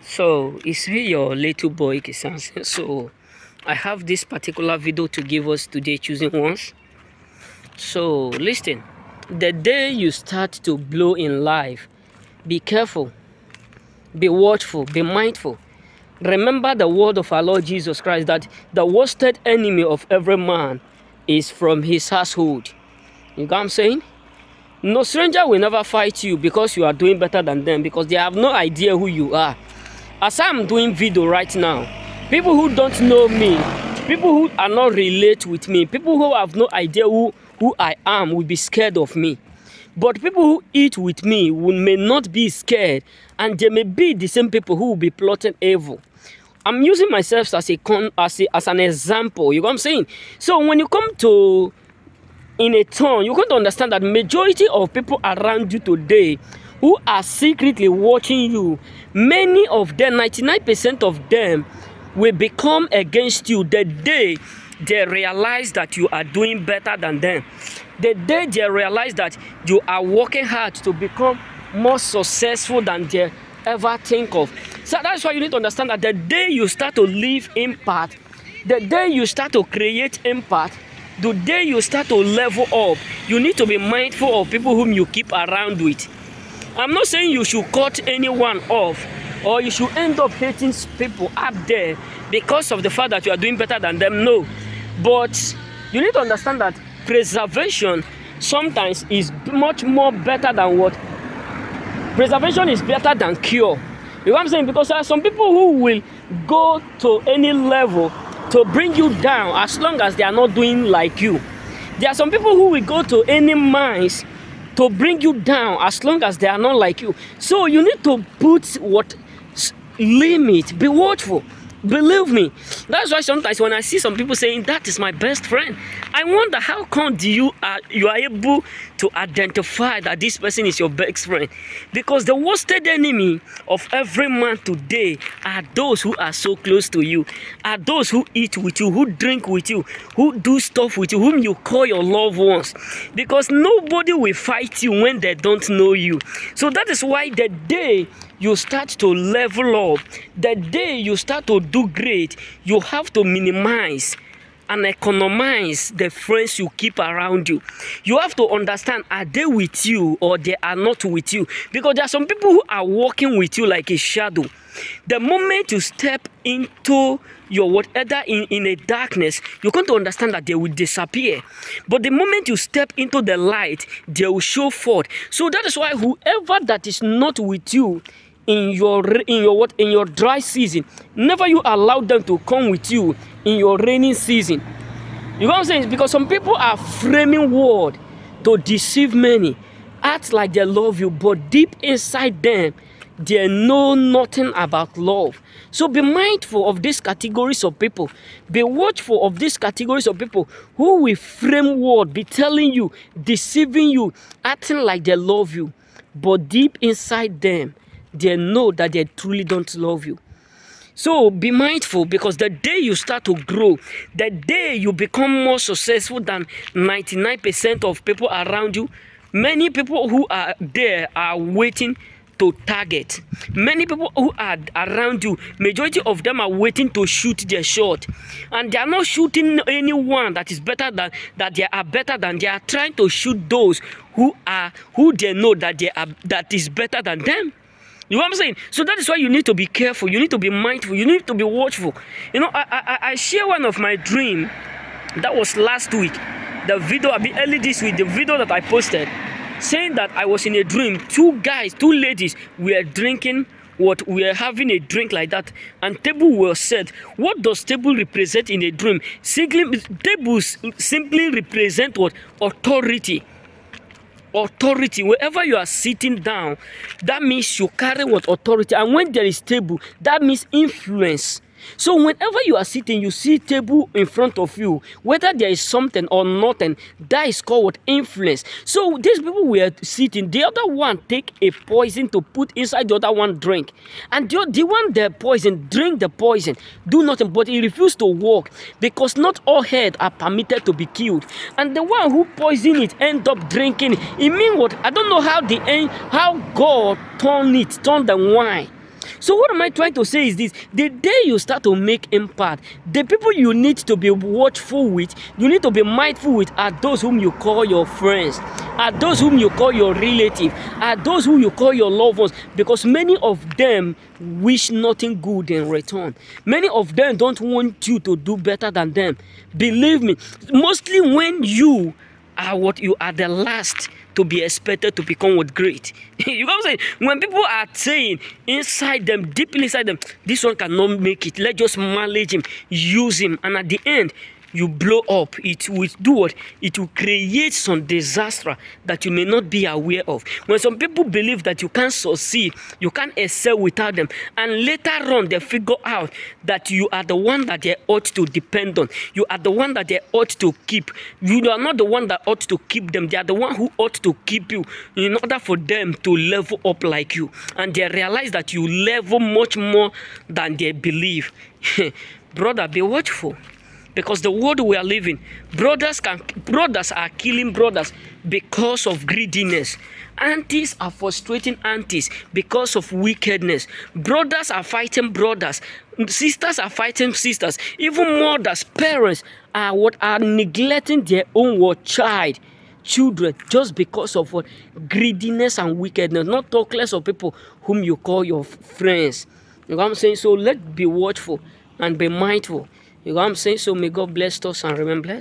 So it's me, your little boy Kisanse. So I have this particular video to give us today, choosing ones. So listen, the day you start to blow in life, be careful, be watchful, be mindful. Remember the word of our Lord Jesus Christ that the worsted enemy of every man is from his household. You know what I'm saying? No stranger will never fight you because you are doing better than them, because they have no idea who you are. As I'm doing video right now, people who don't know me, people who are not relate with me, people who have no idea who I am will be scared of me. But people who eat with me may not be scared, and they may be the same people who will be plotting evil. I'm using myself as an example. You know what I'm saying? So when you come to in a turn, you're going to understand that majority of people around you today who are secretly watching you, many of them, 99% of them, will become against you the day they realize that you are doing better than them. The day they realize that you are working hard to become more successful than they ever think of. So that's why you need to understand that the day you start to leave impact, the day you start to create impact, the day you start to level up, you need to be mindful of people whom you keep around with. I'm not saying you should cut anyone off or you should end up hating people up there because of the fact that you are doing better than them. No. But you need to understand that preservation sometimes is much more better than what? Preservation is better than cure. You know what I'm saying? Because there are some people who will go to any level to bring you down as long as they are not doing like you. There are some people who will go to any minds to bring you down as long as they are not like you. So you need to put what limit, be watchful. Believe me, that's why sometimes when I see some people saying that is my best friend, I wonder how come you are able to identify that this person is your best friend. Because the worsted enemy of every man today are those who are so close to you, are those who eat with you, who drink with you, who do stuff with you, whom you call your loved ones. Because nobody will fight you when they don't know you. So that is why the day you start to level up, the day you start to do great, you have to minimize and economize the friends you keep around you. You have to understand, are they with you or they are not with you? Because there are some people who are walking with you like a shadow. The moment you step into your whatever in a darkness, you're going to understand that they will disappear. But the moment you step into the light, they will show forth. So that is why whoever that is not with you in your dry season, never you allow them to come with you in your rainy season. You know what I'm saying? Because some people are framing word to deceive many, act like they love you, but deep inside them they know nothing about love. So be mindful of these categories of people. Be watchful of these categories of people who will frame word, be telling you, deceiving you, acting like they love you, but deep inside them they know that they truly don't love you. So be mindful, because the day you start to grow, the day you become more successful than 99% of people around you, many people who are there are waiting to target. Many people who are around you, majority of them are waiting to shoot their shot, and they are not shooting anyone that is better than they are better than. They are trying to shoot those who they know that is better than them. You know what I'm saying? So that is why you need to be careful. You need to be mindful. You need to be watchful. You know, I share one of my dream. That was last week. The video, a bit early this week, the video that I posted, saying that I was in a dream. Two ladies were drinking we are having a drink like that, and table was said. What does table represent in a dream? Tables simply represent what? Authority. Wherever you are sitting down, that means you carry what? Authority. And when there is table, that means influence. So whenever you are sitting, you see table in front of you, whether there is something or nothing, that is called what? Influence. So these people were sitting, the other one take a poison to put inside the other one drink, and the one the poison drink the poison, do nothing, but he refused to walk, because not all heads are permitted to be killed. And the one who poisoned it end up drinking it. It means what? I don't know how God turned the wine. So what am I trying to say is this: the day you start to make impact, the people you need to be watchful with, you need to be mindful with, are those whom you call your friends, are those whom you call your relative, are those who you call your loved ones, because many of them wish nothing good in return. Many of them don't want you to do better than them. Believe me, mostly when you are what you are the last to be expected to become what great. You know what I'm saying? When people are saying inside them, deeply inside them, this one cannot make it, let's just manage him, use him, and at the end, you blow up. It will do what? It will create some disaster that you may not be aware of. When some people believe that you can't succeed, you can't excel without them, and later on they figure out that you are the one that they ought to depend on. You are the one that they ought to keep. You are not the one that ought to keep them. They are the one who ought to keep you in order for them to level up like you. And they realize that you level much more than they believe. Brother, be watchful. Because the world we are living, brothers are killing brothers because of greediness. Aunties are frustrating aunties because of wickedness. Brothers are fighting brothers. Sisters are fighting sisters. Even mothers, parents are neglecting their own children just because of what? Greediness and wickedness. Not talk less of people whom you call your friends. You know what I'm saying? So let's be watchful and be mindful. You know what I'm saying? So may God bless us and remain blessed.